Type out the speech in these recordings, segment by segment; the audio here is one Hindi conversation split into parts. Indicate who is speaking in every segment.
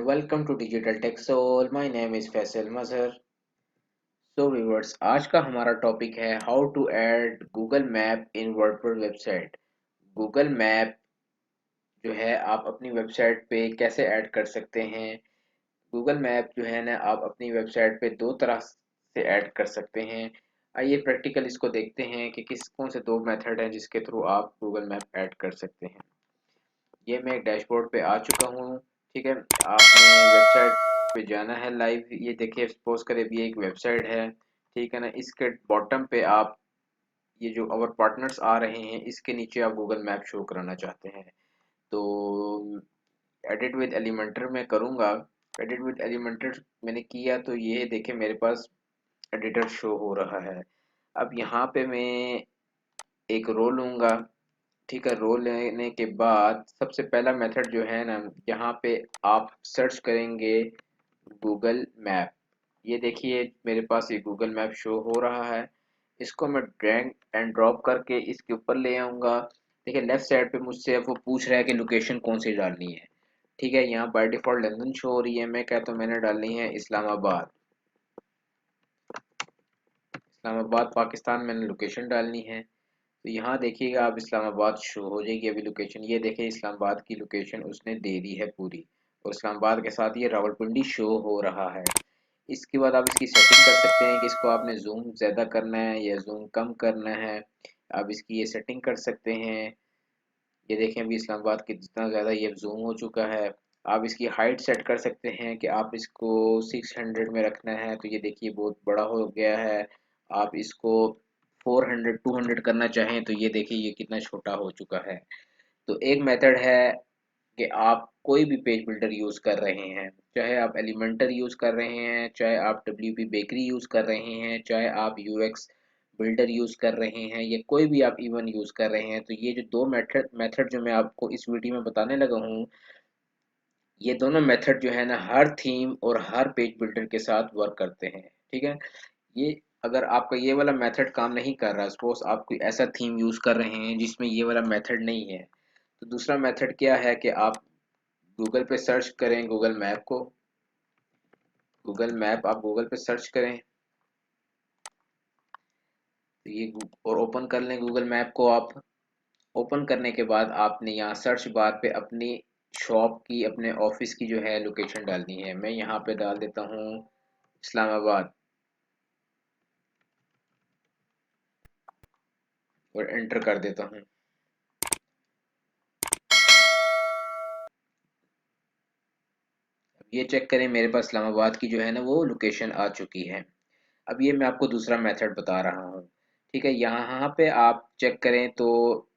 Speaker 1: welcome to Digital Tech Soul. My name is Faisal Mazhar. So viewers, आज का हमारा टॉपिक है how to add Google map in WordPress website. Google map जो है आप अपनी वेबसाइट पे कैसे ऐड कर सकते हैं। गूगल मैप जो है ना आप अपनी वेबसाइट पे दो तरह से ऐड कर सकते हैं। आइए प्रैक्टिकल इसको देखते हैं कि किस कौन से दो मेथड हैं जिसके थ्रू आप गूगल मैप ऐड कर सकते हैं। ये मैं एक डैशबोर्ड पे आ चुका हूँ। ठीक है, आपने वेबसाइट पे जाना है लाइव। ये देखिए, सपोज करें अभी एक वेबसाइट है, ठीक है ना। इसके बॉटम पे आप ये जो अवर पार्टनर्स आ रहे हैं इसके नीचे आप गूगल मैप शो कराना चाहते हैं। तो एडिट विद एलिमेंटर में करूँगा। एडिट विद एलिमेंटर मैंने किया तो ये देखिए मेरे पास एडिटर शो हो रहा है। अब यहाँ पे मैं एक रो लूँगा। ठीक है, रो लेने के बाद सबसे पहला मेथड जो है ना, यहाँ पे आप सर्च करेंगे गूगल मैप। ये देखिए मेरे पास ये गूगल मैप शो हो रहा है। इसको मैं ड्रैग एंड ड्रॉप करके इसके ऊपर ले आऊँगा। देखिए लेफ्ट साइड पे मुझसे अब वो पूछ रहा है कि लोकेशन कौन सी डालनी है। ठीक है, यहाँ बाय डिफ़ॉल्ट लंदन शो हो रही है, मैं कहता हूँ मैंने डालनी है इस्लामाबाद। इस्लामाबाद पाकिस्तान मैंने लोकेशन डालनी है। तो यहाँ देखिएगा आप इस्लामाबाद शो हो जाएगी अभी लोकेशन। ये देखिए इस्लामाबाद की लोकेशन उसने दे दी है पूरी, और इस्लामाबाद के साथ ये रावलपिंडी शो हो रहा है। इसके बाद आप इसकी सेटिंग कर सकते हैं कि इसको आपने जूम ज़्यादा करना है या जूम कम करना है। आप इसकी ये सेटिंग कर सकते हैं। ये देखें अभी इस्लामाबाद की जितना ज़्यादा ये जूम हो चुका है। आप इसकी हाइट सेट कर सकते हैं कि आप इसको 600 में रखना है, तो ये देखिए बहुत बड़ा हो गया है। आप इसको 400 200 करना चाहें तो ये देखिए ये कितना छोटा हो चुका है। तो एक मेथड है कि आप कोई भी पेज बिल्डर यूज़ कर रहे हैं, चाहे आप एलिमेंटर यूज़ कर रहे हैं, चाहे आप डब्ल्यूपी बेकरी यूज़ कर रहे हैं, चाहे आप यूएक्स बिल्डर यूज़ कर रहे हैं, या कोई भी आप इवन यूज़ कर रहे हैं, तो ये जो दो मेथड जो मैं आपको इस वीडियो में बताने लगा हूँ, ये दोनों मेथड जो है ना हर थीम और हर पेज बिल्डर के साथ वर्क करते हैं। ठीक है, ये अगर आपका ये वाला मेथड काम नहीं कर रहा, सपोज आप कोई ऐसा थीम यूज़ कर रहे हैं जिसमें ये वाला मेथड नहीं है, तो दूसरा मेथड क्या है कि आप गूगल पे सर्च करें गूगल मैप को। गूगल मैप आप गूगल पे सर्च करें तो ये और ओपन कर लें गूगल मैप को आप। ओपन करने के बाद आपने यहाँ सर्च बार पे अपनी शॉप की, अपने ऑफिस की जो है लोकेशन डालनी है। मैं यहाँ पे डाल देता हूँ इस्लामाबाद और एंटर कर देता हूँ। अब ये चेक करें मेरे पास इस्लामाबाद की जो है ना वो लोकेशन आ चुकी है। अब ये मैं आपको दूसरा मेथड बता रहा हूँ। ठीक है, यहाँ पे आप चेक करें तो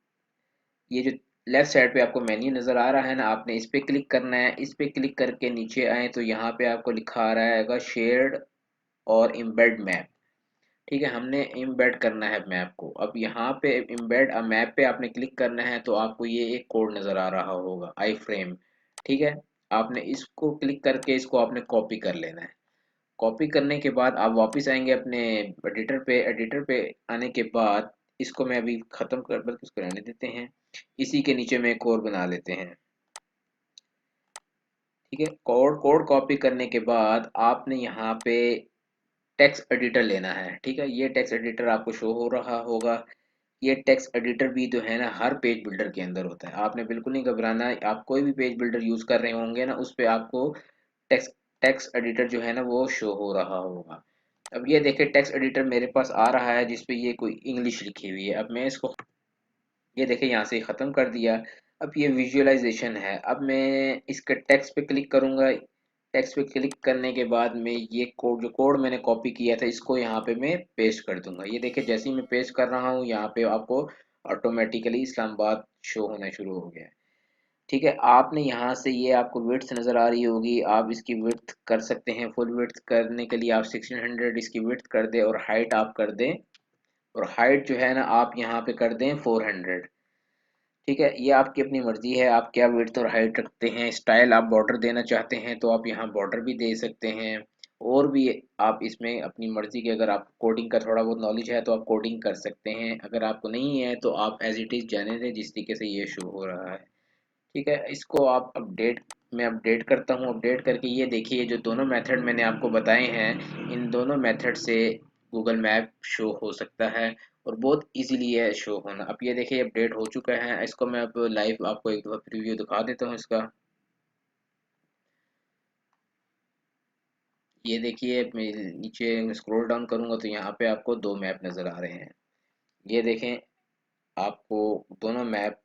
Speaker 1: ये जो लेफ्ट साइड पे आपको मेन्यू नज़र आ रहा है ना, आपने इस पे क्लिक करना है। इस पे क्लिक करके नीचे आए तो यहाँ पे आपको लिखा आ रहा है शेयर्ड और एम्बेड मैप। ठीक है, हमने एम्बेड करना है मैप को। अब यहाँ पे एम्बेड मैप पे आपने क्लिक करना है तो आपको ये एक कोड नज़र आ रहा होगा आई फ्रेम। ठीक है, आपने इसको क्लिक करके इसको आपने कॉपी कर लेना है। कॉपी करने के बाद आप वापस आएंगे अपने एडिटर पे आने के बाद इसको मैं अभी ख़त्म कर, बल्कि इसको रहने देते हैं। इसी के नीचे में एक और बना लेते हैं। ठीक है, कोड कोड कॉपी करने के बाद आपने यहाँ पे टेक्स्ट एडिटर लेना है। ठीक है, ये टेक्स्ट एडिटर आपको शो हो रहा होगा। ये टेक्स्ट एडिटर भी जो है ना हर पेज बिल्डर के अंदर होता है, आपने बिल्कुल नहीं घबराना है। आप कोई भी पेज बिल्डर यूज़ कर रहे होंगे ना उस पे आपको टेक्स्ट टेक्स्ट एडिटर जो है ना वो शो हो रहा होगा। अब ये देखिए टेक्स्ट एडिटर मेरे पास आ रहा है जिसपे ये कोई इंग्लिश लिखी हुई है। अब मैं इसको ये देखिए यहाँ से ख़त्म कर दिया। अब ये विजुअलाइजेशन है। अब मैं इसके टेक्स्ट पे क्लिक करूँगा। टेक्स्ट पे क्लिक करने के बाद मैं ये कोड जो कोड मैंने कॉपी किया था इसको यहाँ पे मैं पेस्ट कर दूंगा। ये देखिए जैसे ही मैं पेस्ट कर रहा हूँ यहाँ पे आपको ऑटोमेटिकली इस्लामाबाद शो होना शुरू हो गया है। ठीक है, आपने यहाँ से ये आपको विड्थ नज़र आ रही होगी, आप इसकी विड्थ कर सकते हैं। फुल विड्थ करने के लिए आप 1600 इसकी विड्थ कर दें और हाइट आप कर दें, और हाइट जो है ना आप यहाँ पे कर दें 400। ठीक है, ये आपकी अपनी मर्जी है आप क्या विड्थ और हाइट रखते हैं। स्टाइल आप बॉर्डर देना चाहते हैं तो आप यहाँ बॉर्डर भी दे सकते हैं, और भी आप इसमें अपनी मर्जी के, अगर आप कोडिंग का थोड़ा बहुत नॉलेज है तो आप कोडिंग कर सकते हैं, अगर आपको नहीं है तो आप एज इट इज़ जाने दें जिस तरीके से ये शो हो रहा है। ठीक है, इसको आप अपडेट मैं अपडेट करता हूँ। अपडेट करके ये देखिए, जो दोनों मेथड मैंने आपको बताए हैं, इन दोनों मेथड से गूगल मैप शो हो सकता है और बहुत इजीली है शो होना। अब ये देखिए अपडेट हो चुका है। इसको मैं अब लाइव आपको एक दफ़ा प्रीव्यू दिखा देता हूँ इसका। ये देखिए, मैं नीचे स्क्रॉल डाउन करूँगा तो यहाँ पे आपको दो मैप नज़र आ रहे हैं। ये देखें, आपको दोनों मैप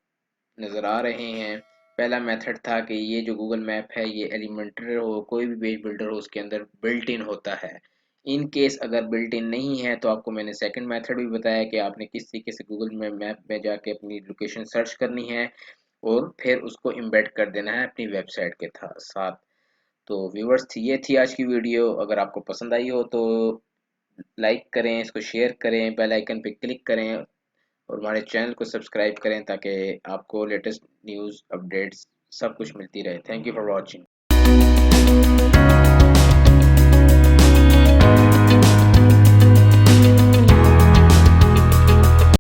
Speaker 1: नज़र आ रहे हैं। पहला मेथड था कि ये जो गूगल मैप है ये एलिमेंटर हो, कोई भी पेज बिल्डर हो, उसके अंदर बिल्ट इन होता है। इन केस अगर बिल्ट इन नहीं है तो आपको मैंने सेकंड मेथड भी बताया कि आपने किस तरीके से गूगल में मैप में जाके अपनी लोकेशन सर्च करनी है और फिर उसको एम्बेड कर देना है अपनी वेबसाइट के साथ। तो व्यूवर्स, ये थी आज की वीडियो। अगर आपको पसंद आई हो तो लाइक करें, इसको शेयर करें, बेल आइकन पे क्लिक करें और हमारे चैनल को सब्सक्राइब करें ताकि आपको लेटेस्ट न्यूज़ अपडेट्स सब कुछ मिलती रहे। Thank you for watching.